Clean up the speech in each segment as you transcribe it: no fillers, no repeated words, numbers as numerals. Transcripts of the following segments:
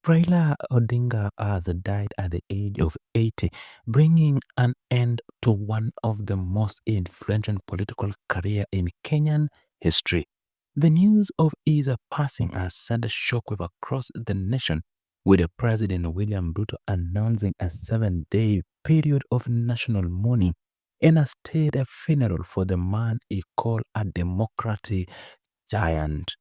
Raila Odinga has died at the age of 80, bringing an end to one of the most influential political careers in Kenyan history. The news of his passing has sent a shockwave across the nation, with President William Ruto announcing a 7-day period of national mourning and a state funeral for the man he called a democratic giant.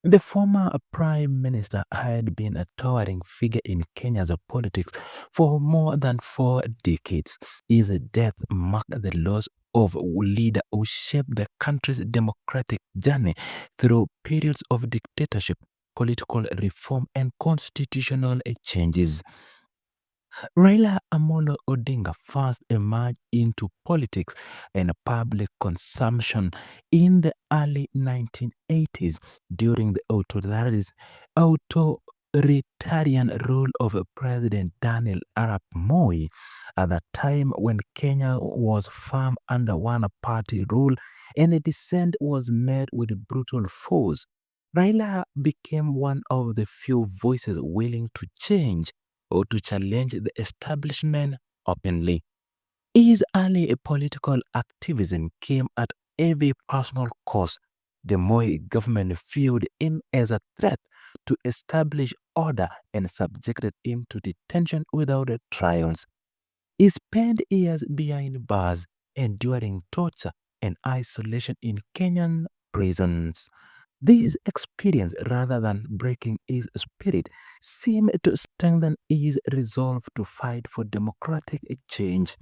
The former Prime Minister had been a towering figure in Kenya's politics for more than 4 decades. His death marked the loss of a leader who shaped the country's democratic journey through periods of dictatorship, political reform, and constitutional changes. Raila Amolo Odinga first emerged into politics and public consumption in the early 1980s during the authoritarian rule of President Daniel Arap Moi, at the time when Kenya was firm under one-party rule and the dissent was met with brutal force. Raila became one of the few voices willing to change or to challenge the establishment openly. His early political activism came at heavy personal cost. The Moi government viewed him as a threat to establish order and subjected him to detention without trials. He spent years behind bars, enduring torture and isolation in Kenyan prisons. This experience, rather than breaking his spirit, seemed to strengthen his resolve to fight for democratic change.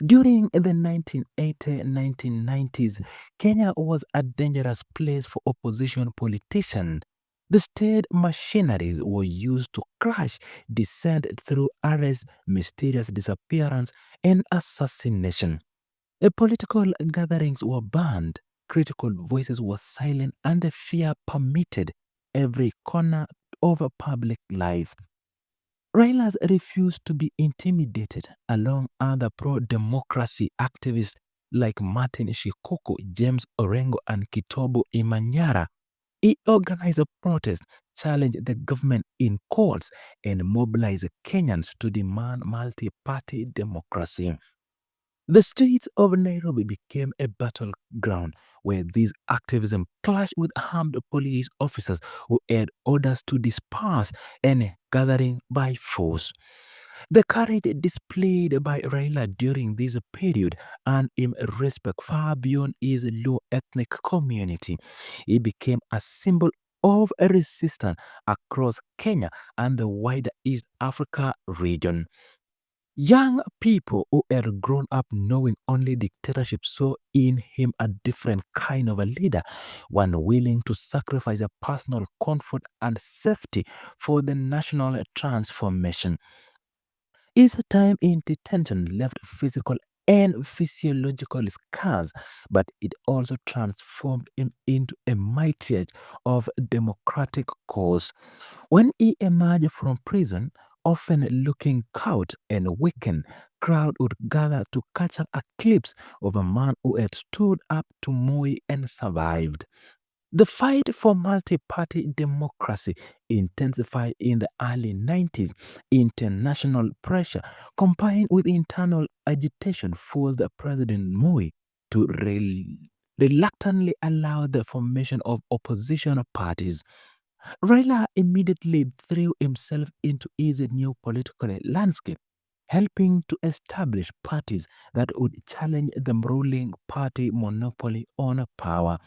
During the 1980-1990s, Kenya was a dangerous place for opposition politicians. The state machineries were used to crush dissent through arrest, mysterious disappearance, and assassination. The political gatherings were banned, critical voices were silent, and the fear permitted every corner of public life. Railas refused to be intimidated, along other pro-democracy activists like Martin Shikoku, James Orengo, and Kitobo Imanyara. He organized a protest, challenged the government in courts, and mobilized Kenyans to demand multi-party democracy. The streets of Nairobi became a battleground where these activism clashed with armed police officers who had orders to disperse any gathering by force. The courage displayed by Raila during this period earned him respect far beyond his low ethnic community. He became a symbol of a resistance across Kenya and the wider East Africa region. Young people who had grown up knowing only dictatorship saw in him a different kind of a leader, one willing to sacrifice their personal comfort and safety for the national transformation. His time in detention left physical and physiological scars, but it also transformed him into a martyr of democratic cause. When he emerged from prison, often looking cowed and weakened, crowd would gather to catch a glimpse of a man who had stood up to Moi and survived. The fight for multi-party democracy intensified in the early 90s. International pressure combined with internal agitation forced President Moi to reluctantly allow the formation of opposition parties. Raila immediately threw himself into his new political landscape, helping to establish parties that would challenge the ruling party monopoly on power.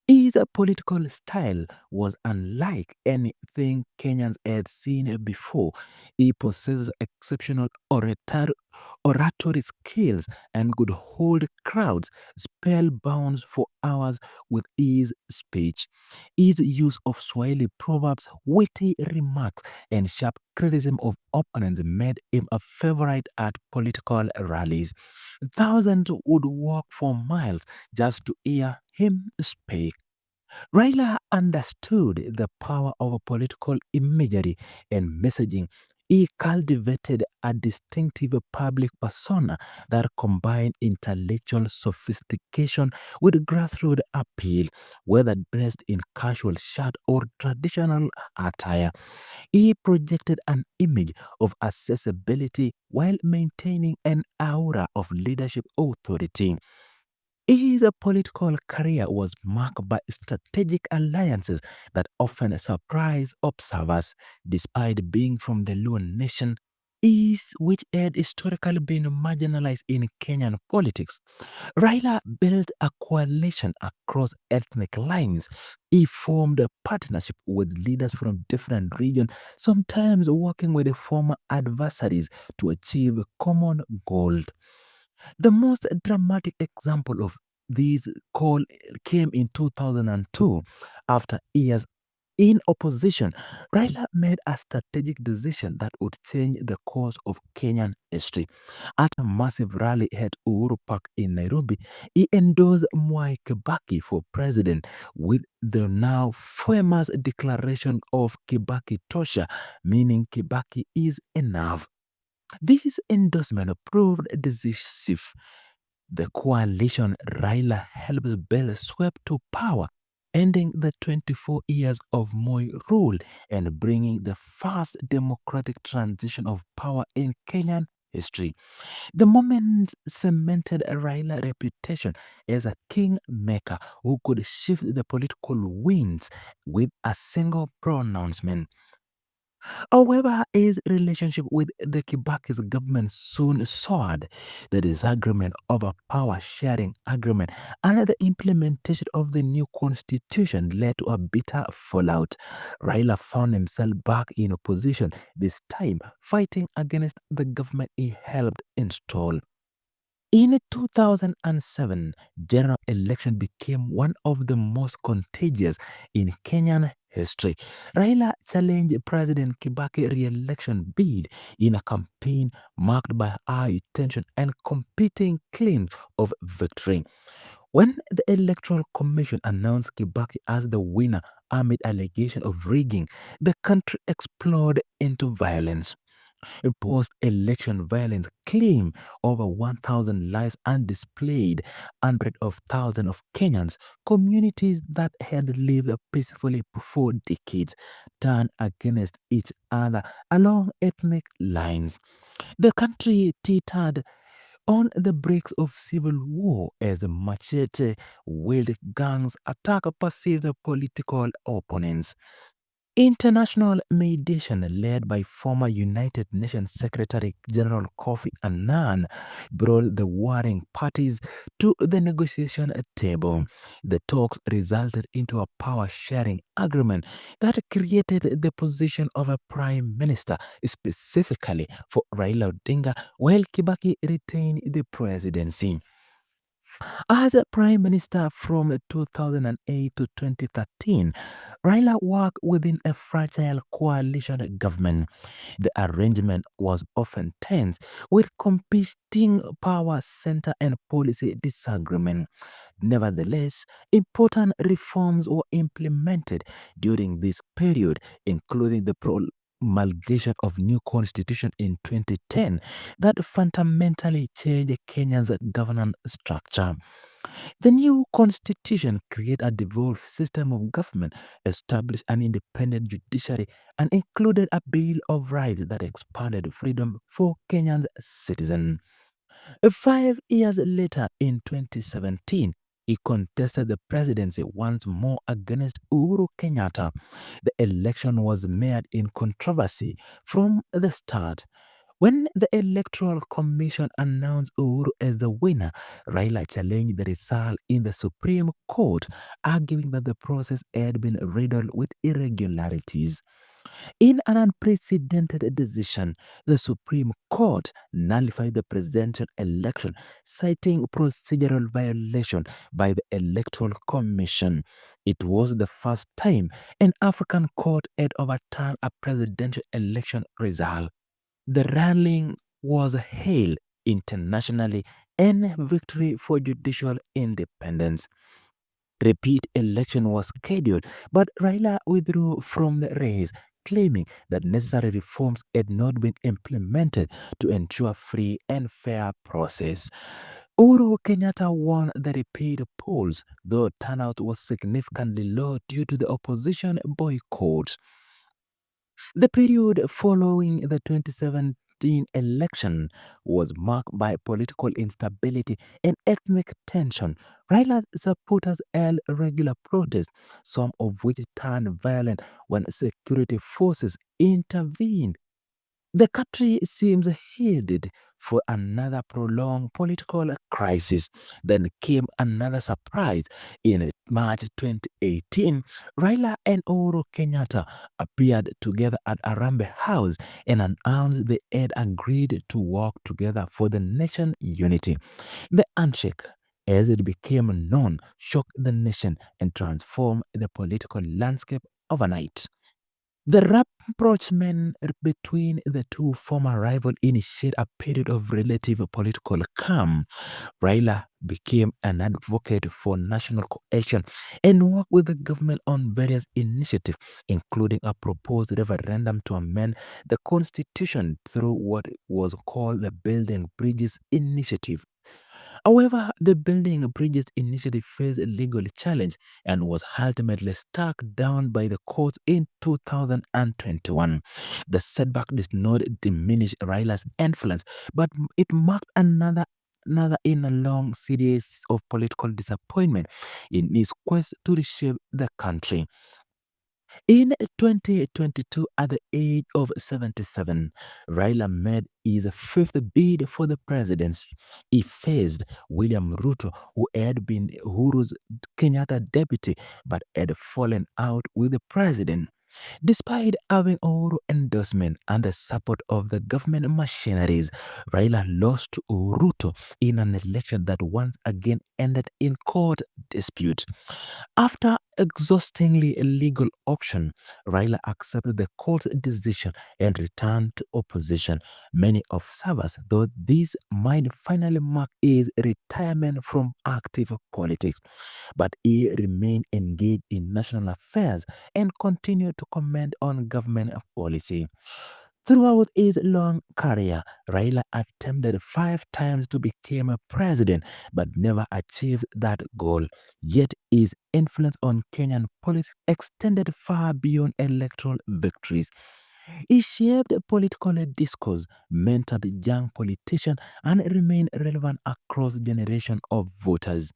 His political style was unlike anything Kenyans had seen before. He possessed exceptional oratory skills and could hold crowds spellbound for hours with his speech. His use of Swahili proverbs, witty remarks, and sharp criticism of opponents made him a favorite at political rallies. Thousands would walk for miles just to hear him speak. Raila understood the power of political imagery and messaging. He cultivated a distinctive public persona that combined intellectual sophistication with grassroots appeal, whether dressed in casual shirt or traditional attire. He projected an image of accessibility while maintaining an aura of leadership authority. His political career was marked by strategic alliances that often surprised observers, despite being from the Luo nation, which had historically been marginalized in Kenyan politics. Raila built a coalition across ethnic lines. He formed a partnership with leaders from different regions, sometimes working with former adversaries to achieve a common goal. The most dramatic example of these call came in 2002. After years in opposition, Raila made a strategic decision that would change the course of Kenyan history. At a massive rally at Uhuru Park in Nairobi, he endorsed Mwai Kibaki for president with the now famous declaration of Kibaki Tosha, meaning Kibaki is enough. This endorsement proved decisive. The coalition Raila helped build swept to power, ending the 24 years of Moi rule and bringing the first democratic transition of power in Kenyan history. The moment cemented Raila's reputation as a kingmaker who could shift the political winds with a single pronouncement. However, his relationship with the Kibaki's government soon soured. The disagreement over power sharing agreement and the implementation of the new constitution led to a bitter fallout. Raila found himself back in opposition, this time fighting against the government he helped install. In 2007, general election became one of the most contagious in Kenyan history. Raila challenged President Kibaki re-election bid in a campaign marked by high tension and competing claims of victory. When the Electoral Commission announced Kibaki as the winner amid allegations of rigging, the country exploded into violence. Post-election violence claimed over 1,000 lives and displayed hundreds of thousands of Kenyans, communities that had lived peacefully for decades, turned against each other along ethnic lines. The country teetered on the brink of civil war as machete-wielding gangs attack perceived political opponents. International mediation led by former United Nations Secretary General Kofi Annan brought the warring parties to the negotiation table. The talks resulted into a power-sharing agreement that created the position of a prime minister specifically for Raila Odinga while Kibaki retained the presidency. As a prime minister from 2008 to 2013, Raila worked within a fragile coalition government. The arrangement was often tense, with competing power center and policy disagreement. Nevertheless, important reforms were implemented during this period, including the promulgation of new constitution in 2010 that fundamentally changed Kenya's governance structure. The new constitution created a devolved system of government, established an independent judiciary, and included a Bill of Rights that expanded freedom for Kenyan citizens. 5 years later, in 2017, he contested the presidency once more against Uhuru Kenyatta. The election was mired in controversy from the start. When the Electoral Commission announced Uhuru as the winner, Raila challenged the result in the Supreme Court, arguing that the process had been riddled with irregularities. In an unprecedented decision, the Supreme Court nullified the presidential election, citing procedural violation by the Electoral Commission. It was the first time an African court had overturned a presidential election result. The ruling was hailed internationally and victory for judicial independence. Repeat election was scheduled, but Raila withdrew from the race, claiming that necessary reforms had not been implemented to ensure free and fair process. Uhuru Kenyatta won the repeat polls, though turnout was significantly low due to the opposition boycott. The period following the 2017 election was marked by political instability and ethnic tension. Raila's supporters held regular protests, some of which turned violent when security forces intervened. The country seems headed for another prolonged political crisis. Then came another surprise. In March 2018, Raila and Uhuru Kenyatta appeared together at Arambe House and announced they had agreed to work together for the nation's unity. The handshake, as it became known, shocked the nation and transformed the political landscape overnight. The rapprochement between the two former rivals initiated a period of relative political calm. Raila became an advocate for national cohesion and worked with the government on various initiatives, including a proposed referendum to amend the constitution through what was called the Building Bridges Initiative. However, the Building Bridges initiative faced a legal challenge and was ultimately struck down by the courts in 2021. The setback did not diminish Raila's influence, but it marked another in a long series of political disappointment in his quest to reshape the country. In 2022, at the age of 77, Raila made his fifth bid for the presidency. He faced William Ruto, who had been Uhuru Kenyatta deputy but had fallen out with the president. Despite having Uhuru endorsement and the support of the government machineries, Raila lost to Ruto in an election that once again ended in court dispute. After exhaustingly legal option, Raila accepted the court's decision and returned to opposition. Many observers thought this might finally mark his retirement from active politics, but he remained engaged in national affairs and continued to comment on government policy. Throughout his long career, Raila attempted 5 times to become a president but never achieved that goal. Yet his influence on Kenyan politics extended far beyond electoral victories. He shaped political discourse, mentored young politicians, and remained relevant across generations of voters.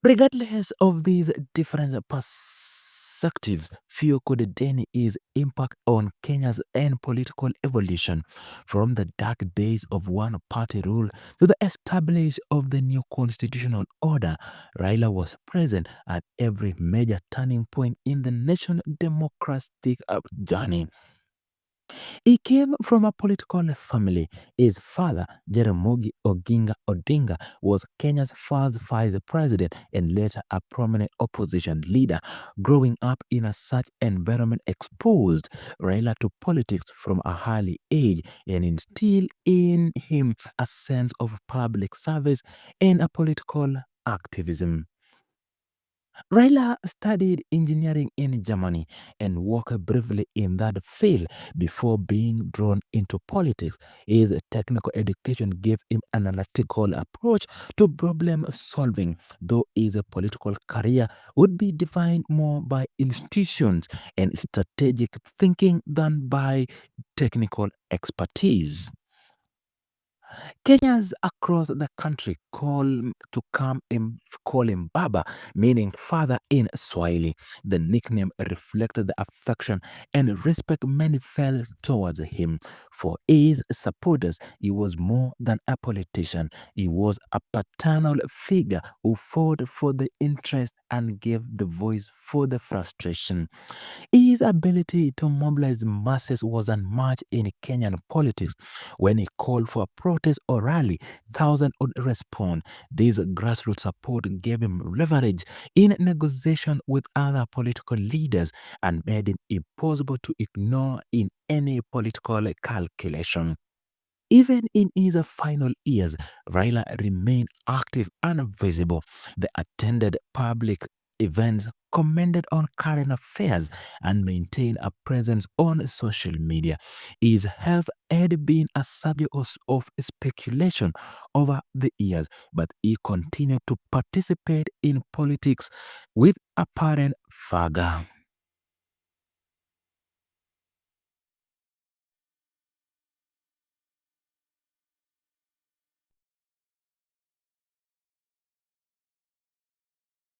Regardless of these different perspectives, few could deny his impact on Kenya's and political evolution, from the dark days of one-party rule to the establishment of the new constitutional order. Raila was present at every major turning point in the nation's democratic journey. He came from a political family. His father, Jaramogi Oginga Odinga, was Kenya's first vice president and later a prominent opposition leader. Growing up in a such environment exposed Raila to politics from a early age and instilled in him a sense of public service and a political activism. Raila studied engineering in Germany and worked briefly in that field before being drawn into politics. His technical education gave him an analytical approach to problem solving, though his political career would be defined more by institutions and strategic thinking than by technical expertise. Kenyans across the country call him Baba, meaning father in Swahili. The nickname reflected the affection and respect many felt towards him. For his supporters, he was more than a politician. He was a paternal figure who fought for the interest and gave the voice for the frustration. His ability to mobilize masses was unmatched in Kenyan politics. When he called for a protest or rally, thousands would respond. This grassroots support gave him leverage in negotiation with other political leaders and made it impossible to ignore in any political calculation. Even in his final years, Raila remained active and visible. The attended public events, commented on current affairs, and maintained a presence on social media. His health had been a subject of speculation over the years, but he continued to participate in politics with apparent vigor.